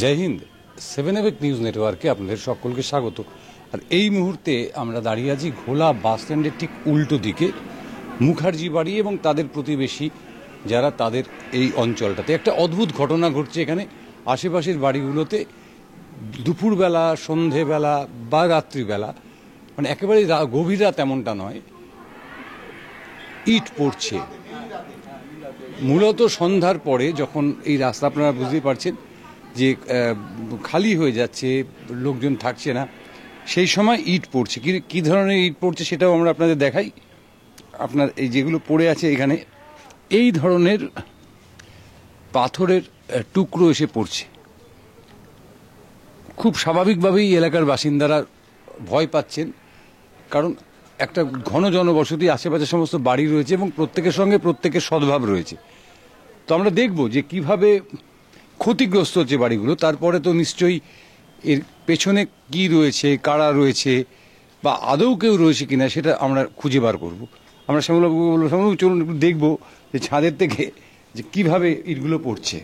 জয় Hind. 7 news নেটওয়ার্কে আপনাদের সকলকে স্বাগত। আর এই মুহূর্তে আমরা দাঁড়িয়ে আছি ঘোলা বাস স্ট্যান্ডের ঠিক উল্টো দিকে, মুখার্জি বাড়ি এবং তাদের প্রতিবেশী যারা, তাদের এই অঞ্চলটাতে একটা অদ্ভুত ঘটনা ঘটছে। এখানে আশেপাশের বাড়িগুলোতে দুপুরবেলা, সন্ধেবেলা বা রাত্রিবেলা, মানে একেবারে গভীর রাত এমনটা নয়, ইট পড়ছে। মূলত সন্ধ্যার পরে যখন এই রাস্তা, আপনারা বুঝতেই পারছেন যে খালি হয়ে যাচ্ছে, লোকজন থাকছে না, সেই সময় ইট পড়ছে। কী ধরনের ইট পড়ছে সেটাও আমরা আপনাদের দেখাই। আপনার এই যেগুলো পড়ে আছে এখানে, এই ধরনের পাথরের টুকরো এসে পড়ছে। খুব স্বাভাবিকভাবেই এলাকার বাসিন্দারা ভয় পাচ্ছেন, কারণ একটা ঘন জনবসতি, আশেপাশে সমস্ত বাড়ি রয়েছে এবং প্রত্যেকের সঙ্গে প্রত্যেকের সদ্ভাব রয়েছে। তো আমরা দেখব যে কিভাবে ক্ষতিগ্রস্ত হচ্ছে বাড়িগুলো। তারপরে তো নিশ্চয়ই এর পেছনে কি রয়েছে, কারা রয়েছে, বা আদৌ কেউ রয়েছে কিনা সেটা আমরা খুঁজে বার করব। আমরা শ্যামলবাবুকে বলবো, শ্যামলবাবু চলুন একটু দেখবো যে ছাদের থেকে যে কিভাবে ইটগুলো পড়ছে।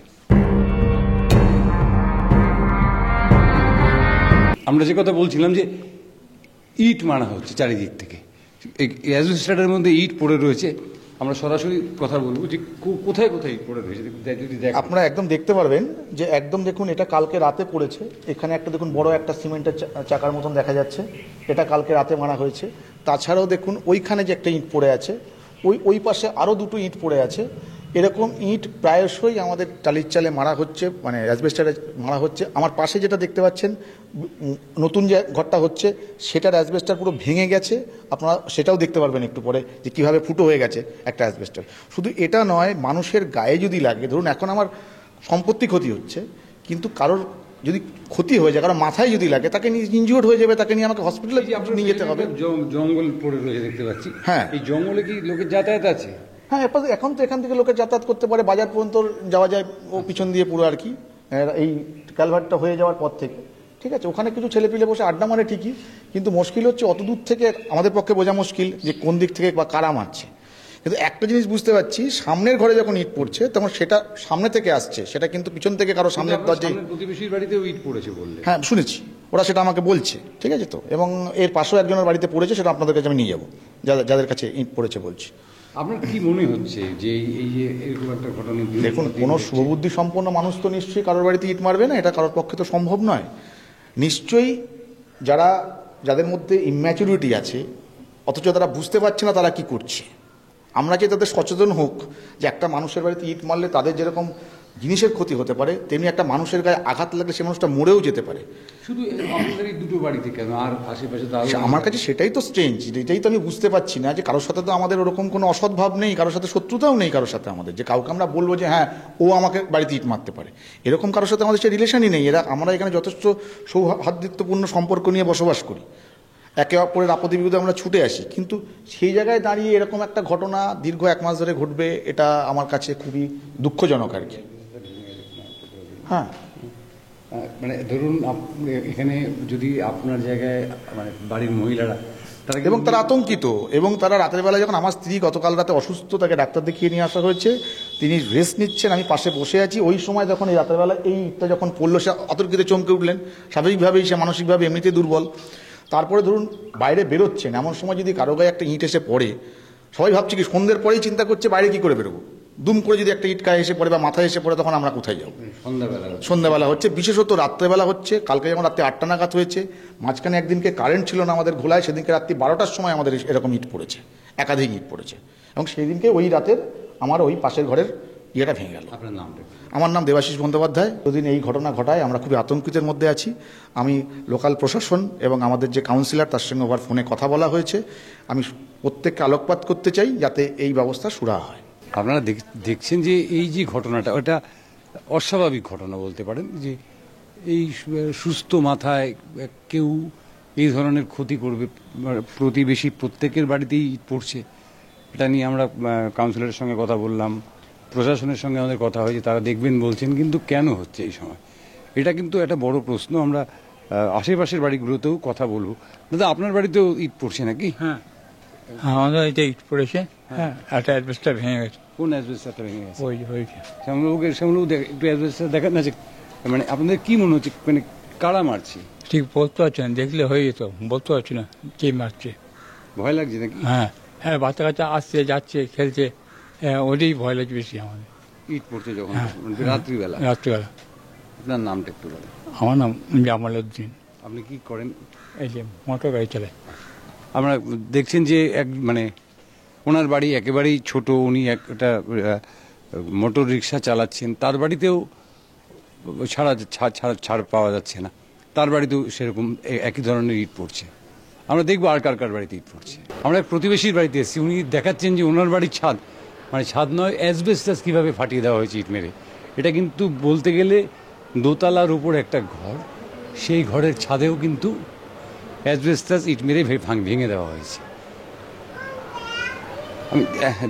আমরা যে কথা বলছিলাম যে ইট মারা হচ্ছে চারিদিক থেকে, অ্যাজবেস্টারের মধ্যে ইট পড়ে রয়েছে। আমরা সরাসরি কথা বলবো যে কোথায় কোথায় ইট পড়ে রয়েছে। যদি আপনারা একদম দেখতে পারবেন যে একদম দেখুন, এটা কালকে রাতে পড়েছে। এখানে একটা দেখুন বড় একটা সিমেন্টের চাকার মতন দেখা যাচ্ছে, এটা কালকে রাতে মারা হয়েছে। তাছাড়াও দেখুন ওইখানে যে একটা ইট পড়ে আছে, ওই পাশে আরও দুটো ইট পড়ে আছে। এরকম ইট প্রায়শই আমাদের টালির চালে মারা হচ্ছে, মানে অ্যাজবেস্টারে মারা হচ্ছে। আমার পাশে যেটা দেখতে পাচ্ছেন নতুন যে ঘরটা হচ্ছে, সেটার অ্যাজবেস্টার পুরো ভেঙে গেছে। আপনারা সেটাও দেখতে পারবেন একটু পরে যে কীভাবে ফুটো হয়ে গেছে একটা অ্যাজবেস্টার। শুধু এটা নয়, মানুষের গায়ে যদি লাগে, ধরুন এখন আমার সম্পত্তি ক্ষতি হচ্ছে, কিন্তু কারোর যদি ক্ষতি হয়ে যায়, কারণ মাথায় যদি লাগে, তাকে ইনজিওর্ড হয়ে যাবে, তাকে নিয়ে আমাকে হসপিটালে নিয়ে যেতে হবে। জঙ্গল পড়ে রয়েছে দেখতে পাচ্ছি। হ্যাঁ, এই জঙ্গলে কি লোকের যাতায়াত আছে? হ্যাঁ, এখন তো এখান থেকে লোকে যাতায়াত করতে পারে, বাজার পর্যন্ত যাওয়া যায় ও পিছন দিয়ে পুরো আর কি, এই ক্যালভার্টটা হয়ে যাওয়ার পর থেকে। ঠিক আছে, ওখানে কিছু ছেলেপিলে বসে আড্ডা মারে ঠিকই, কিন্তু মুশকিল হচ্ছে অত দূর থেকে আমাদের পক্ষে বোঝা মুশকিল যে কোন দিক থেকে বা কারা মারছে। কিন্তু একটা জিনিস বুঝতে পারছি, সামনের ঘরে যখন ইট পড়ছে তখন সেটা সামনে থেকে আসছে, সেটা কিন্তু পিছন থেকে কারো সামনের দরজায়। প্রতিবেশীর বাড়িতেও ইট পড়েছে বললে? হ্যাঁ, শুনেছি, ওরা সেটা আমাকে বলছে। ঠিক আছে, তো এবং এর পাশেও একজনের বাড়িতে পড়েছে, সেটা আপনাদের কাছে আমি নিয়ে যাবো, যাদের কাছে ইট পড়েছে বলছি। আপনার কি মনে হচ্ছে যে এই যে এরকম একটা ঘটনা? দেখুন, কোনো শুভবুদ্ধি সম্পন্ন মানুষ তো নিশ্চয়ই কারোর বাড়িতে ইট মারবে না, এটা কারোর পক্ষে তো সম্ভব নয়। নিশ্চয়ই যাদের মধ্যে ইম্যাচুরিটি আছে, অথচ তারা বুঝতে পারছে না তারা কি করছে। আমরা যে তাদের সচেতন হোক যে একটা মানুষের বাড়িতে ইট মারলে তাদের যেরকম জিনিসের ক্ষতি হতে পারে, তেমনি একটা মানুষের গায়ে আঘাত লাগলে সে মানুষটা মরেও যেতে পারে। শুধু আপনাদের এই দুটো বাড়িতে কেন, আর আশেপাশে তো আমার কাছে সেটাই তো স্ট্রেঞ্জ, এটাই তো আমি বুঝতে পারছি না যে কারোর সাথে তো আমাদের ওরকম কোনো অসৎভাব নেই, কারোর সাথে শত্রুতাও নেই কারোর সাথে আমাদের, যে কাউকে আমরা বলবো যে হ্যাঁ ও আমাকে বাড়িতে ইট মারতে পারে, এরকম কারোর সাথে আমাদের সে রিলেশনই নেই। আমরা এখানে যথেষ্ট সৌহার্দ্যপূর্ণ সম্পর্ক নিয়ে বসবাস করি, একে অপরের আপদে বিপদে আমরা ছুটে আসি, কিন্তু সেই জায়গায় দাঁড়িয়ে এরকম একটা ঘটনা দীর্ঘ 1 মাস ধরে ঘটবে, এটা আমার কাছে খুবই দুঃখজনক আর কি। হ্যাঁ, মানে ধরুন এখানে যদি আপনার জায়গায়, মানে বাড়ির মহিলারা, এবং তারা আতঙ্কিত, এবং তারা রাতের বেলা, যখন আমার স্ত্রী গতকাল রাতে অসুস্থ, তাকে ডাক্তার দেখিয়ে নিয়ে আসা হয়েছে, তিনি রেস্ট নিচ্ছেন, আমি পাশে বসে আছি, ওই সময় যখন এই রাতের বেলা এই ইটটা যখন পড়লো, সে আতঙ্কিত চমকে উঠলেন। স্বাভাবিকভাবেই সে মানসিকভাবে এমনিতেই দুর্বল। তারপরে ধরুন বাইরে বেরোচ্ছেন, এমন সময় যদি কারো গায়ে একটা ইট এসে পড়ে, সবাই ভাবছে কি সন্ধ্যের পরেই চিন্তা করছে বাইরে কি করে বেরোবো। দুম করে যদি একটা ইট গায়ে এসে পড়ে বা মাথায় এসে পড়ে, তখন আমরা কোথায় যাবো? সন্ধ্যাবেলা হচ্ছে, বিশেষত রাত্রেবেলা হচ্ছে। কালকে যেমন রাত্রে 8টা নাগাদ হয়েছে, মাঝখানে একদিনকে কারেন্ট ছিল না আমাদের ঘোলায়, সেদিনকে রাত্রি 12টার সময় আমাদের এরকম ইট পড়েছে, একাধিক ইট পড়েছে, এবং সেই দিনকে ওই রাতের আমার ওই পাশের ঘরের ইয়েটা ভেঙে গেল। আপনার নামটা? আমার নাম দেবাশিস বন্দ্যোপাধ্যায়। যদিন এই ঘটনা ঘটায় আমরা খুবই আতঙ্কিতের মধ্যে আছি। আমি লোকাল প্রশাসন এবং আমাদের যে কাউন্সিলর, তার সঙ্গে ওভার ফোনে কথা বলা হয়েছে। আমি প্রত্যেককে আলোকপাত করতে চাই যাতে এই ব্যবস্থা সুরাহা হয়। আপনারা দেখছেন যে এই যে ঘটনাটা, ওটা অস্বাভাবিক ঘটনা বলতে পারেন, যে এই সুস্থ মাথায় কেউ এই ধরনের ক্ষতি করবে, প্রতিবেশী প্রত্যেকের বাড়িতেই পড়ছে। এটা নিয়ে আমরা কাউন্সিলরের সঙ্গে কথা বললাম, প্রশাসনের সঙ্গে আমাদের কথা হয়েছে, তারা দেখবেন বলছেন, কিন্তু কেন হচ্ছে এই সময়, এটা কিন্তু একটা বড় প্রশ্ন। আমরা আশেপাশের বাড়িগুলোতেও কথা বলবো। দাদা, আপনার বাড়িতেও ইট পড়ছে নাকি? হ্যাঁ, আমাদের এটা ইট পড়েছে। হ্যাঁ, একটা অ্যাজবেস্টার ভেঙে গেছে। কোন অ্যাজবেস্টারটা ভেঙে গেছে? ওই শ্যামলবাবু একটু অ্যাজবেস্টার দেখান না, যে মানে আপনাদের কি মনে হচ্ছে, মানে কারা মারছে? ঠিক বলতে পারছি না, দেখলে হয়ে যেত, বলতে পারছি না কে মারছে। ভয় লাগছে নাকি? হ্যাঁ হ্যাঁ, বাচ্চা কাচ্চা আসছে যাচ্ছে খেলছে, ওটাই ভয় লাগছে বেশি আমাদের। ইট পড়ছে যখন, হ্যাঁ, রাত্রিবেলা। রাত্রিবেলা। আপনার নামটা একটু বলেন। আমার নাম জামাল উদ্দিন। আপনি কি করেন? এই যে মোটর গাড়ি চালায়। আমরা দেখছেন যে এক মানে ওনার বাড়ি একেবারেই ছোট, উনি একটা মোটর রিক্সা চালাচ্ছেন, তার বাড়িতেও ছাড় পাওয়া যাচ্ছে না, তার বাড়িতেও সেরকম একই ধরনের ইট পড়ছে। আমরা দেখবো আর কার কার বাড়িতে ইট পড়ছে। আমরা এক প্রতিবেশীর বাড়িতে এসেছি, উনি দেখাচ্ছেন যে ওনার বাড়ির ছাদ, মানে ছাদ নয়, অ্যাসবেস্টাস কীভাবে ফাটিয়ে দেওয়া হয়েছে ইট মেরে। এটা কিন্তু বলতে গেলে দোতলার উপর একটা ঘর, সেই ঘরের ছাদেও কিন্তু অ্যাসবেস্টাস ইট মেরে ভেঙে দেওয়া হয়েছে।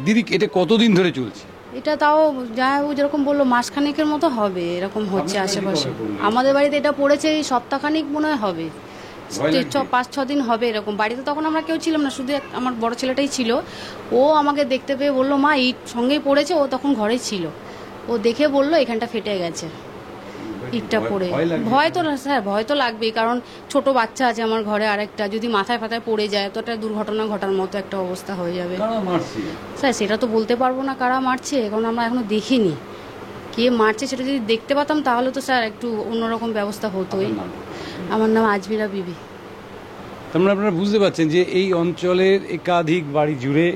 দিদি, এটা কতদিন ধরে চলছে? এটা তাও জামাইবাবু যেরকম বললো মাসখানেকের মতো হবে, এরকম হচ্ছে আপনার আশেপাশে। বাড়িতে কবে পড়লো? আমাদের বাড়িতে এটা পড়েছে এই সপ্তাহখানিক মনে হয় হবে, ভয় লাগছে? 5-6 দিন হবে এরকম। বাড়িতে তখন আমরা কেউ ছিলাম না, শুধু আমার বড় ছেলেটাই ছিল। ও আমাকে দেখতে পেয়ে বললো মা ইট সঙ্গেই পড়েছে, ও তখন ঘরেই ছিল। ও দেখে বললো এখানটা ফেটে গেছে ইটটা পড়ে। ভয় তো স্যার, ভয় তো লাগবেই, কারণ ছোট বাচ্চা আছে আমার ঘরে আরেকটা, যদি মাথায় ফাথায় পড়ে যায় তো একটা দুর্ঘটনা ঘটার মতো একটা অবস্থা হয়ে যাবে। কারা মারছে? স্যার সেটা তো বলতে পারবো না কারা মারছে, কারণ আমরা এখনো দেখিনি কে মারছে। সেটা যদি দেখতে পেতাম তাহলে তো স্যার একটু অন্যরকম ব্যবস্থা হতোই। আপনার নাম? আমার নাম আজমিরা বিবি। তার মানে আপনারা বুঝতে পারছেন যে এই অঞ্চলের একাধিক বাড়ি জুড়ে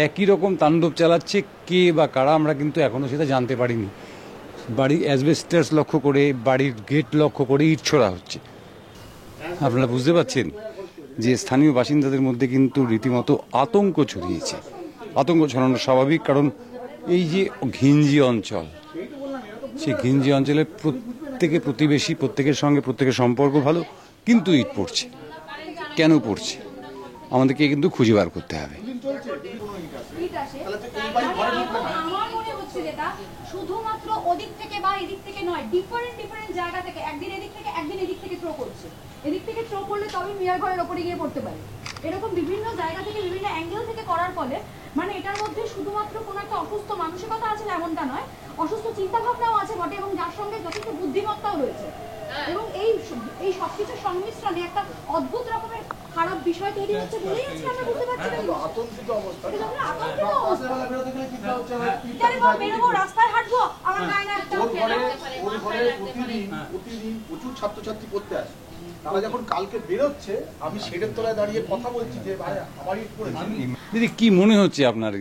একই রকম তাণ্ডব চালাচ্ছে। কে বা কারা আমরা কিন্তু এখনো সেটা জানতে পারিনি। বাড়ির অ্যাসবেস্টাস লক্ষ্য করে, বাড়ির গেট লক্ষ্য করে ইট ছোড়া হচ্ছে। আপনারা বুঝতে পারছেন যে স্থানীয় বাসিন্দাদের মধ্যে কিন্তু রীতিমতো আতঙ্ক ছড়িয়েছে। আতঙ্ক ছড়ানো স্বাভাবিক, কারণ এই যে ঘিঞ্জি অঞ্চল, সেই ঘিঞ্জি অঞ্চলে প্রত্যেকে প্রতিবেশী, প্রত্যেকের সঙ্গে প্রত্যেকের সম্পর্ক ভালো, কিন্তু ইট পড়ছে। কেন পড়ছে আমাদেরকে কিন্তু খুঁজে বার করতে হবে। আমার মনে হচ্ছে যেটা শুধুমাত্র ওদিক থেকে বা এদিক থেকে নয়, ডিফারেন্ট জায়গা থেকে, একদিন এদিক থেকে একদিন এদিক থেকে থ্রো করছে। এদিক থেকে থ্রো করলে তবে মিয়ার ঘরের ওপরে গিয়ে পড়তে পারে। এরকম বিভিন্ন জায়গা থেকে বিভিন্ন অ্যাঙ্গেল থেকে করার ফলে মানে এটার মধ্যে শুধুমাত্র কোনো একটা অসুস্থ মানসিকতা আছে এমনটা নয়, অসুস্থ চিন্তা ভাবনাও আছে বটে, এবং যার সঙ্গে যথেষ্ট বুদ্ধিমত্তাও রয়েছে। এবং এই সবকিছুর সংমিশ্রণে একটা অদ্ভুত রকমের খারাপ বিষয় তৈরি হচ্ছে বলেই আজকে আমরা বুঝতে পারছি না। আতঙ্কিত অবস্থা। এটা যখন আতঙ্কিত অবস্থা, রাত্রেবেলা বেরোতে গেলে চিন্তা হচ্ছে আমার কি তাহলে বা বেরোবো, রাস্তায় হাঁটবো, আমার গায়ে না একটা ওর ঘরে প্রতিদিন প্রচুর ছাত্রছাত্রী পড়তে আসে। তারা যখন কালকে বেরোচ্ছে, আমি শেডের তলায় দাঁড়িয়ে কথা বলছি যে ভাই আমার ইট পড়েছে। দিদি, কি মনে হচ্ছে আপনার,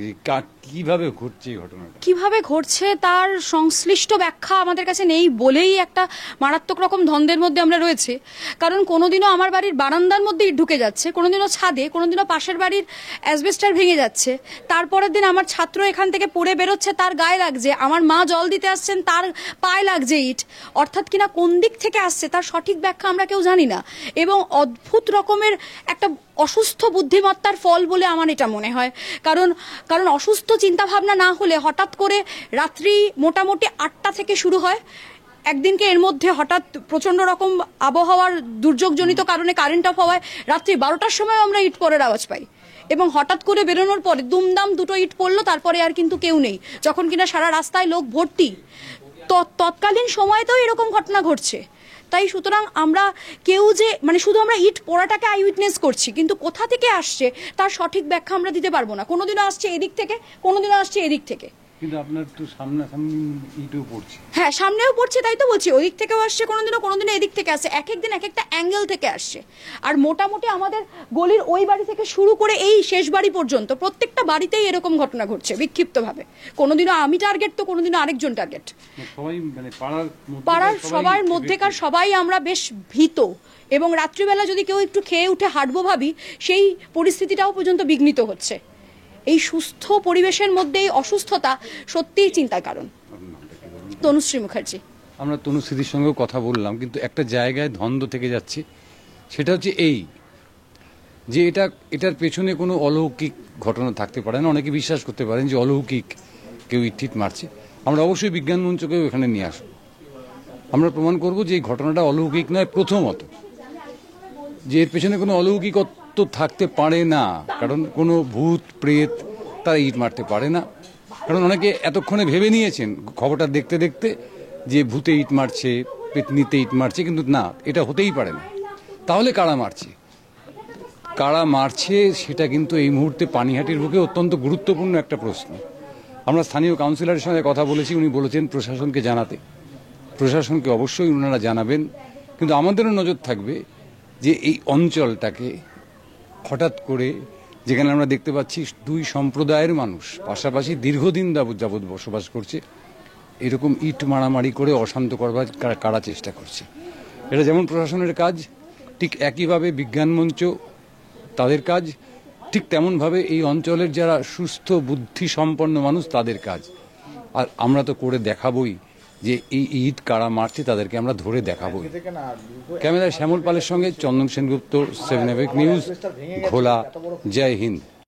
কিভাবে ঘটছে এই ঘটনাটা? কিভাবে ঘটছে তার সংশ্লিষ্ট ব্যাখ্যা আমাদের কাছে নেই বলেই একটা মারাত্মক রকম দ্বন্দ্বের মধ্যে আমরা রয়েছে। কারণ কোনোদিনও আমার বাড়ির বারান্দার মধ্যে ইট ঢুকে যাচ্ছে, কোনোদিনও ছাদে, কোনোদিনও পাশের বাড়ির অ্যাসবেস্টার ভেঙে যাচ্ছে। তারপরের দিন আমার ছাত্র এখান থেকে পড়ে বেরোচ্ছে, তার গায়ে লাগছে, আমার মা জল দিতে আসছেন, তার পায়ে লাগছে ইট। অর্থাৎ কিনা কোন দিক থেকে আসছে তার সঠিক ব্যাখ্যা আমরা কেউ জানি না, এবং অদ্ভুত রকমের একটা অসুস্থ বুদ্ধিমত্তার ফল বলে আমার এটা মনে হয়। কারণ অসুস্থ চিন্তা ভাবনা না হলে হঠাৎ করে রাত্রি মোটামুটি 8টা থেকে শুরু হয়। একদিনকে এর মধ্যে হঠাৎ প্রচন্ড রকম আবহাওয়ার দুর্যোগজনিত কারণে কারেন্ট অফ হওয়ায় রাত্রি 12টার সময় আমরা ইট পড়ার আওয়াজ পাই, এবং হঠাৎ করে বেরোনোর পরে দুমদাম 2টো ইট পড়লো, তারপরে আর কিন্তু কেউ নেই, যখন কিনা সারা রাস্তায় লোক ভর্তি। তৎকালীন সময়তেও এরকম ঘটনা ঘটছে। তাই সুতরাং আমরা কেউ যে মানে শুধু আমরা ইট পড়াটাকে আই উইটনেস করছি, কিন্তু কোথা থেকে আসছে তার সঠিক ব্যাখ্যা আমরা দিতে পারবো না। কোনোদিনও আসছে এদিক থেকে, কোনোদিনও আসছে এদিক থেকে। কিন্তু আপনার তো সামনাসামনি ইটও পড়ছে। হ্যাঁ, সামনেও পড়ছে, তাই তো বলছি, ওদিক থেকেও আসছে, কোনোদিনও এদিক থেকে আসছে, এক একদিন এক একটা অ্যাঙ্গেল থেকে আসছে। আর মোটামুটি আমাদের গলির ওই বাড়ি থেকে শুরু করে এই শেষ বাড়ি পর্যন্ত প্রত্যেকটা বাড়িতেই এরকম ঘটনা ঘটছে বিক্ষিপ্তভাবে। কোনোদিনও আমি টার্গেট তো কোনোদিনও আরেকজন টার্গেট। সবাই মানে পাড়ার সবার মধ্যেকার সবাই আমরা বেশ ভীত, এবং রাত্রিবেলা যদি কেউ একটু খেয়ে উঠে হাঁটবো ভাবি, সেই পরিস্থিতিটাও পর্যন্ত বিঘ্নিত হচ্ছে। এই সুস্থ পরিবেশের মধ্যে এই অসুস্থতা সত্যিই চিন্তার কারণ। তনুশ্রী মুখার্জি। আমরা তনুশ্রীর সঙ্গেও কথা বললাম, কিন্তু একটা জায়গায় ধন্দ থেকে যাচ্ছে, সেটা হচ্ছে এই যে এটার পেছনে কোনো অলৌকিক ঘটনা থাকতে পারে না। অনেকে বিশ্বাস করতে পারেন যে অলৌকিক কেউ ইট মারছে। আমরা অবশ্যই বিজ্ঞান মঞ্চকেও এখানে নিয়ে আসব, আমরা প্রমাণ করব যে এই ঘটনাটা অলৌকিক নয়। প্রথমত যে এর পেছনে কোনো অলৌকিকত্ব থাকতে পারে না, কারণ কোনো ভূত প্রেত তারা ইট মারতে পারে না। কারণ অনেকে এতক্ষণে ভেবে নিয়েছেন খবরটা দেখতে দেখতে যে ভূতে ইট মারছে, পেতনিতে ইট মারছে, কিন্তু না, এটা হতেই পারে না। তাহলে কারা মারছে? কারা মারছে সেটা কিন্তু এই মুহূর্তে পানিহাটির বুকে অত্যন্ত গুরুত্বপূর্ণ একটা প্রশ্ন। আমরা স্থানীয় কাউন্সিলরের সঙ্গে কথা বলেছি, উনি বলেছেন প্রশাসনকে জানাতে। প্রশাসনকে অবশ্যই ওনারা জানাবেন, কিন্তু আমাদেরও নজর থাকবে যে এই অঞ্চলটাকে হঠাৎ করে, যেখানে আমরা দেখতে পাচ্ছি দুই সম্প্রদায়ের মানুষ পাশাপাশি দীর্ঘদিন যাবৎ বসবাস করছে, এরকম ইট মারামারি করে অশান্ত করবার কারা চেষ্টা করছে। এটা যেমন প্রশাসনের কাজ, ঠিক একইভাবে বিজ্ঞান মঞ্চ তাদের কাজ, ঠিক তেমনভাবে এই অঞ্চলের যারা সুস্থ বুদ্ধি সম্পন্ন মানুষ তাদের কাজ। আর আমরা তো করে দেখাবই যে এই ইট কারা মারছে, তাদেরকে আমরা ধরে দেখাবই। ক্যামেরায় শ্যামল পালের সঙ্গে চন্দন সেনগুপ্ত, 7 নিউজ, ঘোলা। জয় হিন্দ।